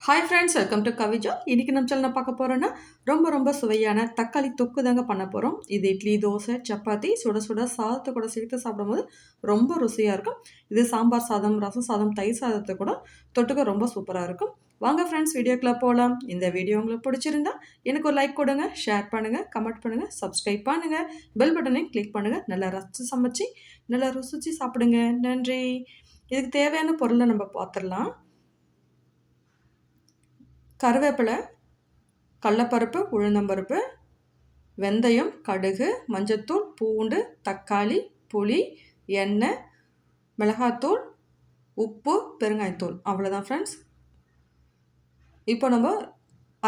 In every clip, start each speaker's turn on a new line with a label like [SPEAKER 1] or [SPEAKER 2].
[SPEAKER 1] Hi friends, welcome to Kavija. இன்னைக்கு நம்ம சேனல்ல பார்க்க போறோம்னா, ரொம்ப சுவையான தக்காளி தொக்கு தாங்க பண்ண போறோம். இது இட்லி, தோசை, சப்பாத்தி சுட சுட சாதத்து கூட சேர்த்து சாப்பிடும்போது ரொம்ப ருசியா இருக்கும். இது சாம்பார் சாதம், ரசம் சாதம், தயிர் சாதத்தை கூட தொட்டுக்க ரொம்ப சூப்பரா இருக்கும். வாங்க ஃப்ரெண்ட்ஸ், வீடியோக்குள்ள போலாம். இந்த வீடியோ உங்களுக்கு பிடிச்சிருந்தா எனக்கு ஒரு லைக் கொடுங்க, ஷேர் பண்ணுங்க, கமெண்ட் பண்ணுங்க, சப்ஸ்கிரைப் பண்ணுங்க, பெல் பட்டனையும் கிளிக் பண்ணுங்க. நல்லா ரசிச்சு சமைச்சு நல்லா ருசிச்சு சாப்பிடுங்க. நன்றி. இதுக்கு தேவையான பொருளை நம்ம பார்த்துடலாம். கருவேப்பிலை, கடலப்பருப்பு, உளுந்தம்பருப்பு, வெந்தயம், கடுகு, மஞ்சத்தூள், பூண்டு, தக்காளி, புளி, எண்ணெய், மிளகாத்தூள், உப்பு, பெருங்காயத்தூள். அவ்வளோதான் ஃப்ரெண்ட்ஸ். இப்போ நம்ம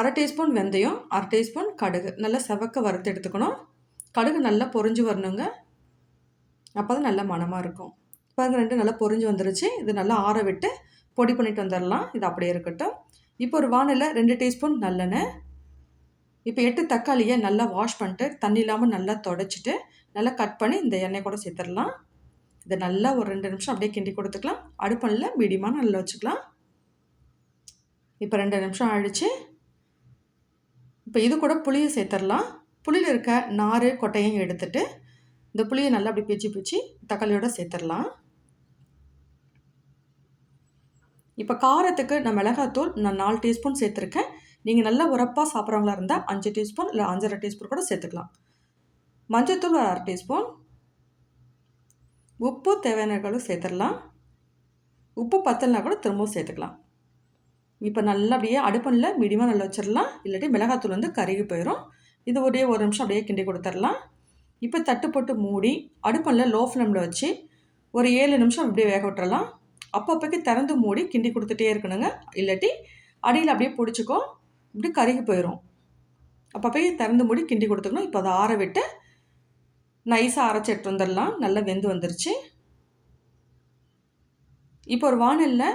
[SPEAKER 1] அரை டீஸ்பூன் வெந்தயம், அரை டீஸ்பூன் கடுகு நல்லா செவக்க வறுத்து எடுத்துக்கணும். கடுகு நல்லா பொரிஞ்சு வரணுங்க. அப்போ தான் நல்ல மணமாக இருக்கும். பாருங்க, ரெண்டு நல்லா பொரிஞ்சு வந்துருச்சு. இது நல்லா ஆற விட்டு பொடி பண்ணிட்டு வந்துடலாம். இது அப்படியே இருக்கட்டும். இப்போ ஒரு வானலில் 2 டீஸ்பூன் நல்லெண்ணெய். இப்போ 8 தக்காளியை நல்லா வாஷ் பண்ணிட்டு தண்ணி இல்லாமல் நல்லா தொடச்சிட்டு நல்லா கட் பண்ணி இந்த எண்ணெய் கூட சேர்த்துடலாம். இதை நல்லா ஒரு 2 நிமிஷம் அப்படியே கிண்டி கொடுத்துக்கலாம். அடுப்பனில் மீடியமாக நல்லா வச்சுக்கலாம். இப்போ 2 நிமிஷம் ஆயிடுச்சு. இப்போ இது கூட புளியை சேர்த்துடலாம். புளியில் இருக்க நார் கொட்டையும் எடுத்துட்டு இந்த புளியை நல்லா அப்படி பிச்சு தக்காளியோட சேர்த்துடலாம். இப்போ காரத்துக்கு நான் மிளகாத்தூள் 4 டீஸ்பூன் சேர்த்துருக்கேன். நீங்கள் நல்லா உரப்பாக சாப்பிட்றவங்களா இருந்தால் 5 டீஸ்பூன் இல்லை 5.5 டீஸ்பூன் கூட சேர்த்துக்கலாம். மஞ்சத்தூள் ஒரு 1/2 டீஸ்பூன். உப்பு தேவையான அளவு சேர்த்துடலாம். உப்பு பத்தலைனா கூட திரும்பவும் சேர்த்துக்கலாம். இப்போ நல்லா அப்படியே அடுப்பனில் மீடியமாக நல்லா வச்சிடலாம். இல்லாட்டி மிளகாத்தூள் வந்து கருகி போயிடும். இது ஒரே ஒரு நிமிஷம் அப்படியே கிண்டி கொடுத்துடலாம். இப்போ தட்டு போட்டு மூடி அடுப்பனில் லோ ஃப்ளேமில் வச்சு ஒரு 7 நிமிஷம் அப்படியே வேக விட்டுறலாம். அப்பப்போக்கு திறந்து மூடி கிண்டி கொடுத்துட்டே இருக்கணுங்க. இல்லாட்டி அடியில் அப்படியே பிடிச்சிக்கும், இப்படி கருகி போயிடும். அப்பப்போ திறந்து மூடி கிண்டி கொடுத்துக்கணும். இப்போ அதை ஆற விட்டு நைஸாக அரைச்சி எடுத்து வந்துடலாம். நல்லா வெந்து வந்துருச்சு. இப்போ ஒரு வானலில்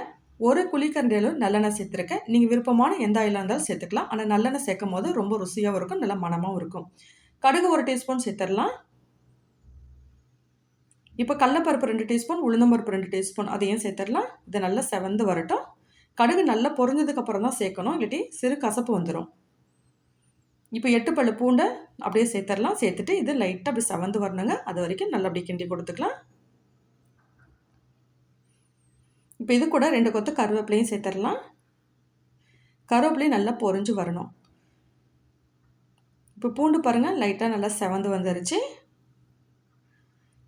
[SPEAKER 1] ஒரு குழிக்கரண்டி அளவு நல்லெண்ணெய் சேர்த்துருக்கேன். நீங்கள் விருப்பமான எந்த ஆயிலாக இருந்தாலும் சேர்த்துக்கலாம். ஆனால் நல்லெண்ணெய் சேர்க்கும் போது ரொம்ப ருசியாகவும் இருக்கும், நல்லா மணமாகவும் இருக்கும். கடுகு 1 டீஸ்பூன் சேர்த்துடலாம். இப்போ கடலப்பருப்பு 2 டீஸ்பூன், உளுந்தம்பருப்பு 2 டீஸ்பூன் அதையும் சேர்த்துடலாம். இதை நல்லா செவந்து வரட்டும். கடுகு நல்லா பொரிஞ்சதுக்கப்புறம் தான் சேர்க்கணும், இல்லாட்டி சிறு கசப்பு வந்துடும். இப்போ 8 பல்லு பூண்டை அப்படியே சேர்த்துடலாம். சேர்த்துட்டு இது லைட்டாக அப்படி செவந்து வரணுங்க. அது வரைக்கும் நல்லா அப்படி கிண்டி கொடுத்துக்கலாம். இப்போ இது கூட 2 கொத்து கருவேப்பிலையும் சேர்த்துடலாம். கருவேப்பிலையும் நல்லா பொரிஞ்சு வரணும். இப்போ பூண்டு பாருங்கள், லைட்டாக நல்லா செவந்து வந்துருச்சு.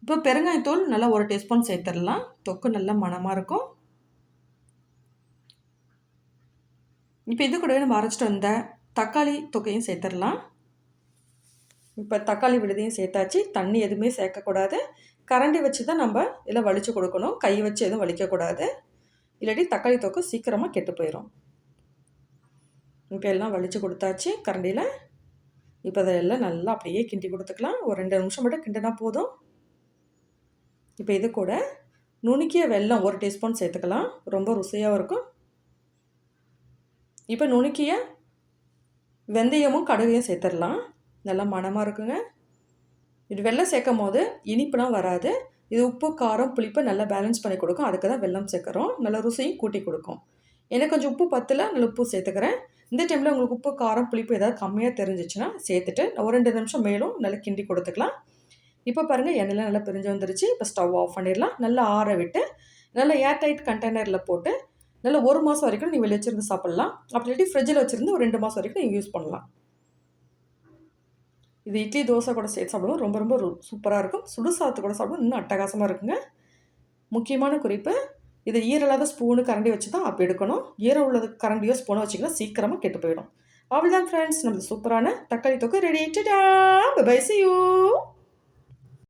[SPEAKER 1] இப்போ பெருங்காயத்தூள் நல்லா 1 டீஸ்பூன் சேர்த்துடலாம். தொக்கு நல்லா மணமாக இருக்கும். இப்போ இது கூடவே நம்ம அரைச்சிட்டு வந்த தக்காளி தொக்கையும் சேர்த்துடலாம். இப்போ தக்காளி விழுதையும் சேர்த்தாச்சு. தண்ணி எதுவுமே சேர்க்கக்கூடாது. கரண்டி வச்சு தான் நம்ம இதில் வலிச்சு கொடுக்கணும். கை வச்சு எதுவும் வலிக்கக்கூடாது, இல்லாட்டி தக்காளி தொக்கு சீக்கிரமாக கெட்டு போயிடும். இப்போ எல்லாம் வலிச்சு கொடுத்தாச்சு கரண்டியில். இப்போ அதெல்லாம் நல்லா அப்படியே கிண்டி கொடுத்துக்கலாம். ஒரு 2 நிமிஷம் மட்டும் கிண்டினா போதும். இப்போ இது கூட நுணுக்கிய வெல்லம் 1 டீஸ்பூன் சேர்த்துக்கலாம். ரொம்ப ருசியாகவும் இருக்கும். இப்போ நுணுக்கிய வெந்தயமும் கடுகையும் சேர்த்துடலாம். நல்லா மணமாக இருக்குங்க. இது வெல்லம் சேர்க்கும் போது இனிப்புலாம் வராது. இது உப்பு, காரம், புளிப்பை நல்லா பேலன்ஸ் பண்ணி கொடுக்கும். அதுக்கு தான் வெல்லம் சேர்க்குறோம். நல்லா ருசியும் கூட்டி கொடுக்கும். எனக்கு கொஞ்சம் உப்பு பத்தல, நல்லா உப்பு சேர்த்துக்கிறேன். இந்த டைமில் உங்களுக்கு உப்பு, காரம், புளிப்பு ஏதாவது கம்மியாக தெரிஞ்சிச்சுன்னா சேர்த்துட்டு ஒரு 2 நிமிஷம் மேலும் நல்லா கிண்டி கொடுத்துக்கலாம். இப்போ பாருங்கள், எண்ணெய்லாம் நல்லா பிரிஞ்சு வந்துருச்சு. இப்போ ஸ்டவ் ஆஃப் பண்ணிடலாம். நல்லா ஆற விட்டு நல்லா ஏர்டைட் கண்டெய்னரில் போட்டு நல்லா 1 மாதம் வரைக்கும் நீங்கள் வெளியே வச்சுருந்து சாப்பிட்லாம். அப்படி இல்லாட்டி ஃப்ரிட்ஜில் வச்சுருந்து ஒரு 2 மாதம் வரைக்கும் நீங்கள் யூஸ் பண்ணலாம். இது இட்லி, தோசை கூட சேர்த்து சாப்பிடுவோம். ரொம்ப சூப்பராக இருக்கும். சுடு சாதத்து கூட சாப்பிடுவோம், இன்னும் அட்டகாசமாக இருக்குங்க. முக்கியமான குறிப்பு, இது ஈரலாத ஸ்பூனு கரண்டி வச்சு தான் அப்படி எடுக்கணும். ஈரம் உள்ளது கரண்டியோ ஸ்பூனோ வச்சிங்கன்னா சீக்கிரமாக கெட்டு போயிடும். அவ்வளோதான் ஃப்ரெண்ட்ஸ், நமக்கு சூப்பரான தக்காளி தொக்கு ரெடி. டடா, பை பை, see you.